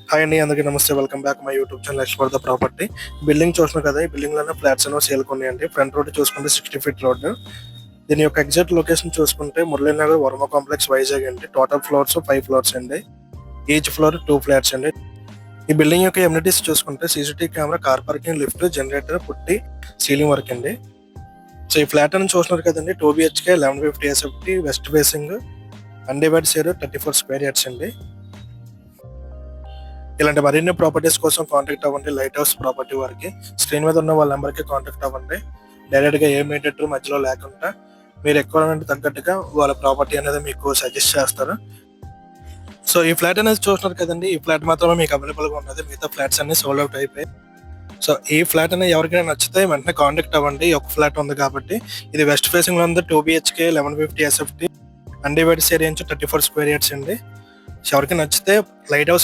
Hi అండి, అందరికీ నమస్తే. Welcome back my YouTube channel explore the property. Building చూస్తున్నారు కదా, ఈ బిల్డింగ్ లోనే ఫ్లాట్స్ అనేవి సేల్ ఉన్నాయండి. ఫ్రంట్ రోడ్ చూసుకుంటే 60 ఫీట్ రోడ్. దీని యొక్క ఎగ్జాక్ట్ లొకేషన్ చూసుకుంటే మురళీనగర్ వర్మ కాంప్లెక్స్ వైజాగ్ అండి. టోటల్ ఫ్లోర్స్ 5 ఫ్లోర్స్ అండి. ఈచ్ ఫ్లోర్ 2 ఫ్లాట్స్ అండి. ఈ బిల్డింగ్ యొక్క ఎమ్యూనిటీస్ చూసుకుంటే CCTV camera, car parking, lift, generator, పుట్టి, సీలింగ్ వర్క్ అండి. సో ఈ ఫ్లాట్ అని చూస్తున్నారు కదండి, 2 BHK 1150 SFT, west facing, undivided share, 34 square yards అండి. ఇలాంటి మరిన్ని ప్రాపర్టీస్ కోసం కాంటాక్ట్ అవ్వండి లైట్ హౌస్ ప్రాపర్టీ వారికి. స్క్రీన్ మీద ఉన్న వాళ్ళ నెంబర్కి కాంటాక్ట్ అవ్వండి. డైరెక్ట్గా ఏ మీడియేటర్ మధ్యలో లేకుండా మీరు రిక్వైర్మెంట్ తగ్గట్టుగా వాళ్ళ ప్రాపర్టీ అనేది మీకు సజెస్ట్ చేస్తారు. సో ఈ ఫ్లాట్ అనేది చూస్తున్నారు కదండి, ఈ ఫ్లాట్ మాత్రమే మీకు అవైలబుల్గా ఉన్నది. మిగతా ఫ్లాట్స్ అన్ని సోల్డ్ అవుట్ అయిపోయాయి. సో ఈ ఫ్లాట్ అనేది ఎవరికైనా నచ్చితే వెంటనే కాంటాక్ట్ అవ్వండి. ఒక ఫ్లాట్ ఉంది కాబట్టి. ఇది వెస్ట్ ఫేసింగ్ లో ఉంది. 2 BHK 1150 SFT, undivided area 34 square yards అండి. సో ఎవరికి నచ్చితే లైట్ హౌస్